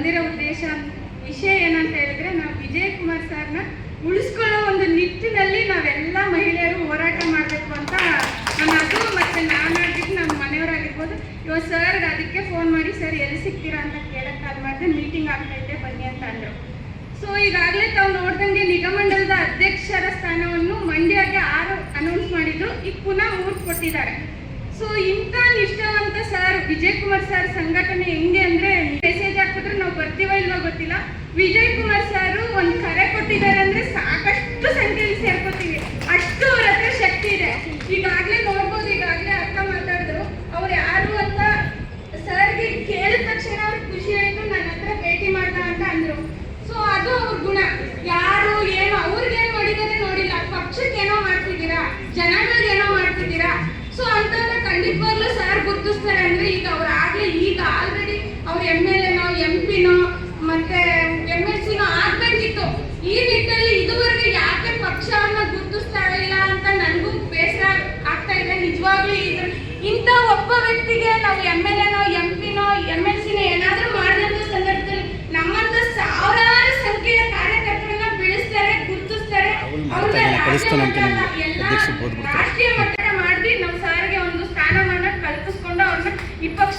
ಬಂದಿರೋ ವಿಷಯ ಏನಂತ ಹೇಳಿದ್ರೆ, ನಾವು ವಿಜಯ್ ಕುಮಾರ್ ಸರ್ನ ಉಳಿಸ್ಕೊಳ್ಳೋ ಒಂದು ನಿಟ್ಟಿನಲ್ಲಿ ನಾವೆಲ್ಲ ಮಹಿಳೆಯರು ಹೋರಾಟ ಮಾಡಬೇಕು ಅಂತ ಅದು ಮತ್ತೆ ನಾನಾಗಿದ್ದು ನಮ್ಮ ಮನೆಯವರಾಗಿರ್ಬೋದು ಇವಾಗ ಸರ್ ಅದಕ್ಕೆ ಫೋನ್ ಮಾಡಿ ಸರ್ ಎಲ್ಲಿ ಸಿಗ್ತೀರಾ ಅಂತ ಕೇಳಕ್ಕೆ ಕಾಲ್ ಮಾಡಿದೆ. ಮೀಟಿಂಗ್ ಆಗ್ತೈತೆ ಬನ್ನಿ ಅಂತ ಅಂದರು. ಸೊ ಈಗಾಗಲೇ ತಾವು ನೋಡ್ದಂಗೆ ನಿಗಮಂಡಲದ ಅಧ್ಯಕ್ಷರ ಸ್ಥಾನವನ್ನು ಮಂಡ್ಯಗೆ 6 ಅನೌನ್ಸ್ ಮಾಡಿದ್ರು, ಈಗ ಪುನಃ 3 ಕೊಟ್ಟಿದ್ದಾರೆ. ಸೊ ಇಂಥ ನಿಷ್ಠಾವಂತ ಸರ್ ವಿಜಯ್ ಕುಮಾರ್ ಸರ್ ಸಂಘಟನೆ ಹೆಂಗೆ ಅಂದ್ರೆ, ಮೆಸೇಜ್ ಹಾಕಿದ್ರೆ ನಾವು ಬರ್ತೀವ ಇಲ್ವಾ ಗೊತ್ತಿಲ್ಲ, ವಿಜಯ್ ಕುಮಾರ್ ಸರ್ ಒಂದು ಕರೆ ಕೊಟ್ಟಿದ್ದಾರೆ ಅಂದ್ರೆ ಸಾಕಷ್ಟು ಸಂಖ್ಯೆಯಲ್ಲಿ ಸೇರ್ಕೋತೀವಿ, ಅಷ್ಟು ಅವ್ರ ಹತ್ರ ಶಕ್ತಿ ಇದೆ. ಈಗಾಗಲೇ ನೋಡ್ಬೋದು, ಈಗಾಗಲೇ ಅರ್ಥ ಮಾತಾಡಿದ್ರು, ಅವ್ರು ಯಾರು ಅಂತ ಸರ್ಗೆ ಕೇಳಿದ ತಕ್ಷಣ ಅವ್ರಿಗೆ ಖುಷಿ ಆಯ್ತು, ನನ್ನ ಹತ್ರ ಭೇಟಿ ಮಾಡ್ದ ಅಂತ ಅಂದ್ರು. ಸೊ ಅದು ಅವ್ರ ಗುಣ. ಯಾರು ಏನು ಅವ್ರಿಗೇನು ಮಾಡಿದರೆ ನೋಡಿಲ್ಲ, ಪಕ್ಷಕ್ಕೆ ಏನೋ ಮಾಡ್ತಿದ್ದೀರಾ, ಜನಗಳಿಗೆ ಏನೋ ಮಾಡ್ತಿದ್ದೀರಾ. ಸೊ ಅಂತಂದ್ರೆ ಖಂಡಿತವಾಗ್ಲೂ ಸರ್ ಗುರುತಿಸ್ತಾರೆ. ಅಂದ್ರೆ ಈಗ ಈಗ ಆಲ್ರೆಡಿ ಅವ್ರ MLA MP ಮತ್ತೆ MLC ಆಗ್ಬೇಕಿತ್ತು. ಈ ನಿಟ್ಟಿನಲ್ಲಿ ಇದುವರೆಗೆ ಯಾಕೆ ಪಕ್ಷವನ್ನ ಗುರುತಿಸ್ತಾ ಇಲ್ಲ ಅಂತ ನನಗೂ ಬೇಸರ ಆಗ್ತಾ ಇದೆ ನಿಜವಾಗ್ಲೂ. ಇಂಥ ಒಬ್ಬ ವ್ಯಕ್ತಿಗೆ ನಾವು MLA MP MLC ಏನಾದ್ರೂ ಮಾಡಿದಂತ ಸಂದರ್ಭದಲ್ಲಿ ನಮ್ಮಂತ ಸಾವಿರಾರು ಸಂಖ್ಯೆಯ ಕಾರ್ಯಕರ್ತರನ್ನ ಬೆಳೆಸ್ತಾರೆ, ಗುರುತಿಸ್ತಾರೆ. ರಾಷ್ಟ್ರೀಯ ಮಟ್ಟ ಮಾಡಿ ನಾವು ಸಾರಿಗೆ ಒಂದು ಸ್ಥಾನಮಾನ ಕಲ್ಪಿಸ್ಕೊಂಡು ಅವ್ರನ್ನ ಈ ಪಕ್ಷ